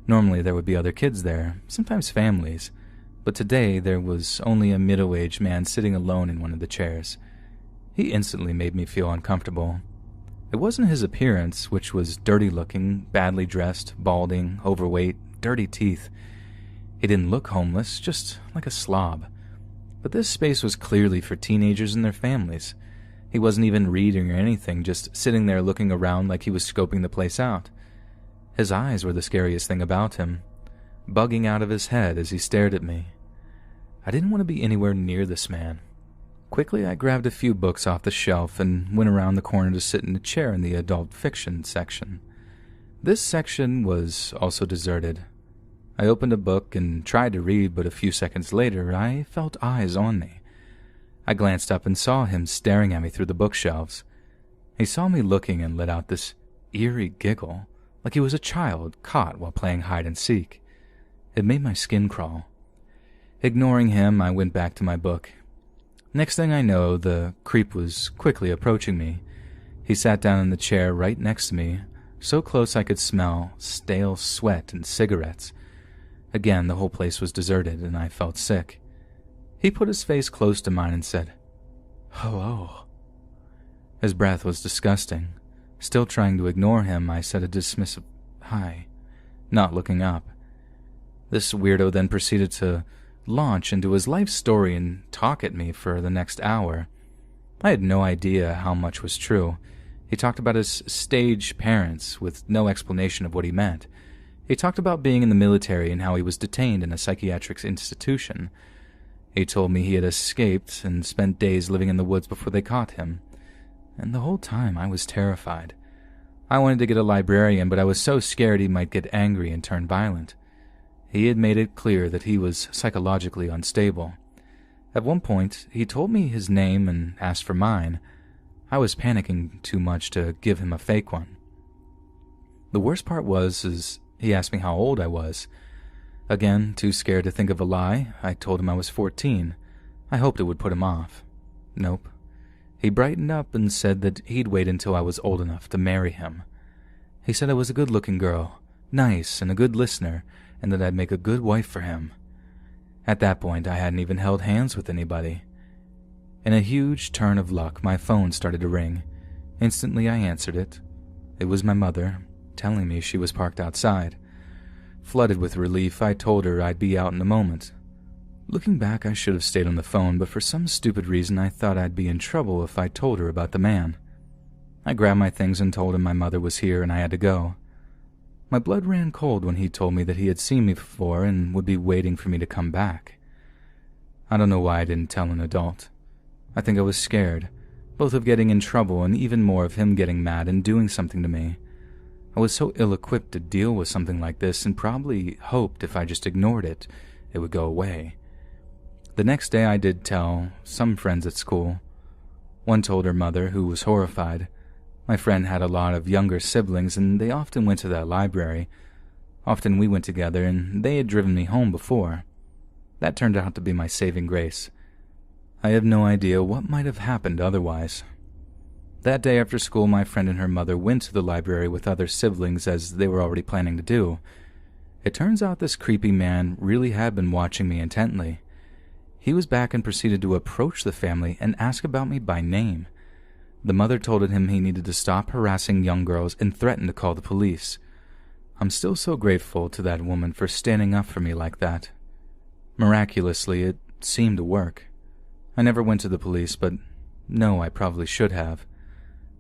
Normally there would be other kids there, sometimes families, but today there was only a middle-aged man sitting alone in one of the chairs. He instantly made me feel uncomfortable. It wasn't his appearance, which was dirty-looking, badly dressed, balding, overweight, dirty teeth. He didn't look homeless, just like a slob. But this space was clearly for teenagers and their families. He wasn't even reading or anything, just sitting there looking around like he was scoping the place out. His eyes were the scariest thing about him, bugging out of his head as he stared at me. I didn't want to be anywhere near this man. Quickly, I grabbed a few books off the shelf and went around the corner to sit in a chair in the adult fiction section. This section was also deserted. I opened a book and tried to read, but a few seconds later, I felt eyes on me. I glanced up and saw him staring at me through the bookshelves. He saw me looking and let out this eerie giggle, like he was a child caught while playing hide-and-seek. It made my skin crawl. Ignoring him, I went back to my book. Next thing I know, the creep was quickly approaching me. He sat down in the chair right next to me, so close I could smell stale sweat and cigarettes. Again, the whole place was deserted, and I felt sick. He put his face close to mine and said, "Hello." His breath was disgusting. Still trying to ignore him, I said a dismissive "hi," not looking up. This weirdo then proceeded to launch into his life story and talk at me for the next hour. I had no idea how much was true. He talked about his stage parents with no explanation of what he meant. He talked about being in the military and how he was detained in a psychiatric institution. He told me he had escaped and spent days living in the woods before they caught him. And the whole time I was terrified. I wanted to get a librarian, but I was so scared he might get angry and turn violent. He had made it clear that he was psychologically unstable. At one point, he told me his name and asked for mine. I was panicking too much to give him a fake one. The worst part was he asked me how old I was. Again, too scared to think of a lie, I told him I was 14. I hoped it would put him off. Nope. He brightened up and said that he'd wait until I was old enough to marry him. He said I was a good-looking girl, nice and a good listener, and that I'd make a good wife for him. At that point, I hadn't even held hands with anybody. In a huge turn of luck, my phone started to ring. Instantly, I answered it. It was my mother, telling me she was parked outside. Flooded with relief, I told her I'd be out in a moment. Looking back, I should have stayed on the phone, but for some stupid reason, I thought I'd be in trouble if I told her about the man. I grabbed my things and told him my mother was here and I had to go. My blood ran cold when he told me that he had seen me before and would be waiting for me to come back. I don't know why I didn't tell an adult. I think I was scared, both of getting in trouble and even more of him getting mad and doing something to me. I was so ill-equipped to deal with something like this and probably hoped if I just ignored it, it would go away. The next day I did tell some friends at school. One told her mother, who was horrified. My friend had a lot of younger siblings and they often went to that library. Often we went together and they had driven me home before. That turned out to be my saving grace. I have no idea what might have happened otherwise. That day after school, my friend and her mother went to the library with other siblings as they were already planning to do. It turns out this creepy man really had been watching me intently. He was back and proceeded to approach the family and ask about me by name. The mother told him he needed to stop harassing young girls and threatened to call the police. I'm still so grateful to that woman for standing up for me like that. Miraculously, it seemed to work. I never went to the police, but no, I probably should have.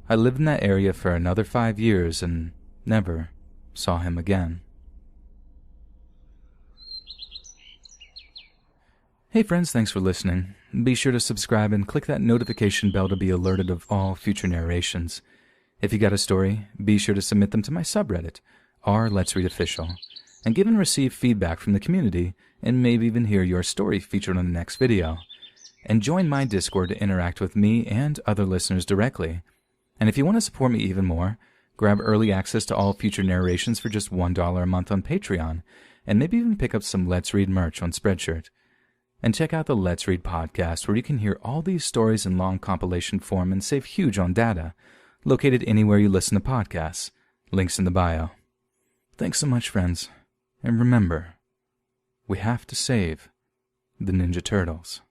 I lived in that area for another 5 years and never saw him again. Hey friends, thanks for listening. Be sure to subscribe and click that notification bell to be alerted of all future narrations. If you got a story, be sure to submit them to my subreddit, r/Let's Read Official, and give and receive feedback from the community and maybe even hear your story featured on the next video. And join my Discord to interact with me and other listeners directly. And if you want to support me even more, grab early access to all future narrations for just $1 a month on Patreon, and maybe even pick up some Let's Read merch on Spreadshirt. And check out the Let's Read podcast, where you can hear all these stories in long compilation form and save huge on data, located anywhere you listen to podcasts. Links in the bio. Thanks so much, friends. And remember, we have to save the Ninja Turtles.